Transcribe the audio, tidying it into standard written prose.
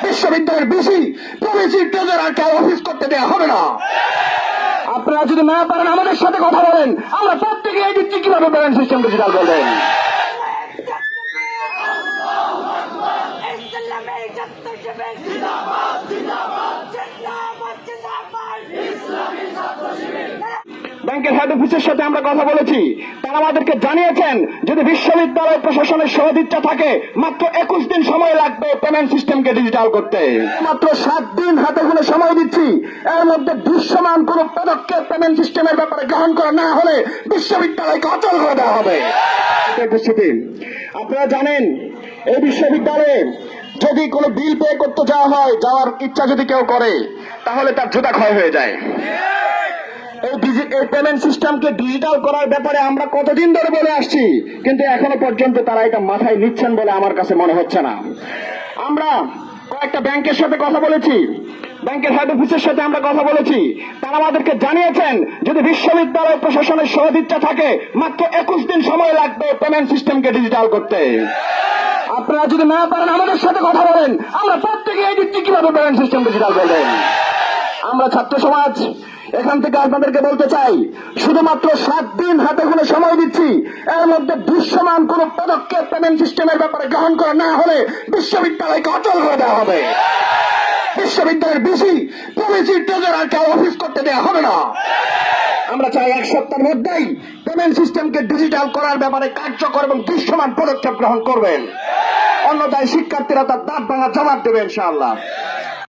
বিশ্ববিদ্যালয়ের BC pro-VC ট্রেজারারকে office করতে দেওয়া হবে না। আপনারা যদি না পারেন আমাদের সাথে কথা বলেন, আমরা প্রত্যেকে এই দিচ্ছি কিভাবে পেমেন্ট সিস্টেম ডিজিটাল করবেন। ব্যাংকের হেড অফিসের সাথে আমরা কথা বলেছি, তারা আমাদেরকে জানিয়েছেন যদি বিশ্ববিদ্যালয় প্রশাসনের সদিচ্ছা থাকে মাত্র 21 দিন সময় লাগবে পেমেন্ট সিস্টেমকে ডিজিটাল করতে। মাত্র 7 দিন হাতে গুলো সময় দিচ্ছি, এর মধ্যে দৃশ্যমান কোন পদক্ষেপ পেমেন্ট সিস্টেমের ব্যাপারে গ্রহণ করা না হলে বিশ্ববিদ্যালয়কে অচল করে দেওয়া হবে। আপনারা জানেন এই বিশ্ববিদ্যালয়ে যদি কোনো বিল পে করতে যাওয়া হয়, যাওয়ার ইচ্ছা যদি কেউ করে তাহলে তার জুতা ক্ষয় হয়ে যায়। এই পেমেন্ট সিস্টেমকে ডিজিটাল করার ব্যাপারে আমরা কতদিন ধরে বলে আসছি, কিন্তু এখনো পর্যন্ত তারা এটা মাথায় নিচ্ছেন বলে আমার কাছে মনে হচ্ছে না। আমরা কয়েকটা ব্যাংকের সাথে কথা বলেছি, ব্যাংকের হেড অফিসের সাথে আমরা কথা বলেছি, তারা আমাদেরকে জানিয়েছেন যদি বিশ্ববিদ্যালয় প্রশাসনের সদিচ্ছা থাকে মাত্র 21 দিন সময় লাগবে পেমেন্ট সিস্টেমকে ডিজিটাল করতে। আপনারা যদি না পারেন আমাদের সাথে কথা বলেন, আমরা প্রত্যেকে এই দিচ্ছি কিভাবে পেমেন্ট সিস্টেম ডিজিটাল করবেন। আমরা ছাত্র সমাজ এখান থেকে আপনাদেরকে বলতে চাই, শুধুমাত্র 7 দিন হাতে গুলো সময় দিচ্ছি, এর মধ্যে দৃশ্যমান কোন পদক্ষেপ পেমেন্ট সিস্টেমের ব্যাপারে গ্রহণ করা না হলে বিশ্ববিদ্যালয়কে অচল করে দেওয়া হবে। বিশ্ববিদ্যালয়ের বিসি প্রভিসি ট্রেজারারকে অফিস করতে দেওয়া হবে না। আমরা চাই 1 সপ্তাহের মধ্যেই পেমেন্ট সিস্টেমকে ডিজিটাল করার ব্যাপারে কার্যকর এবং দৃশ্যমান পদক্ষেপ গ্রহণ করবেন, অন্যথায় শিক্ষার্থীরা তার দাঁত ভাঙা জবাব দেবে ইনশাআল্লাহ।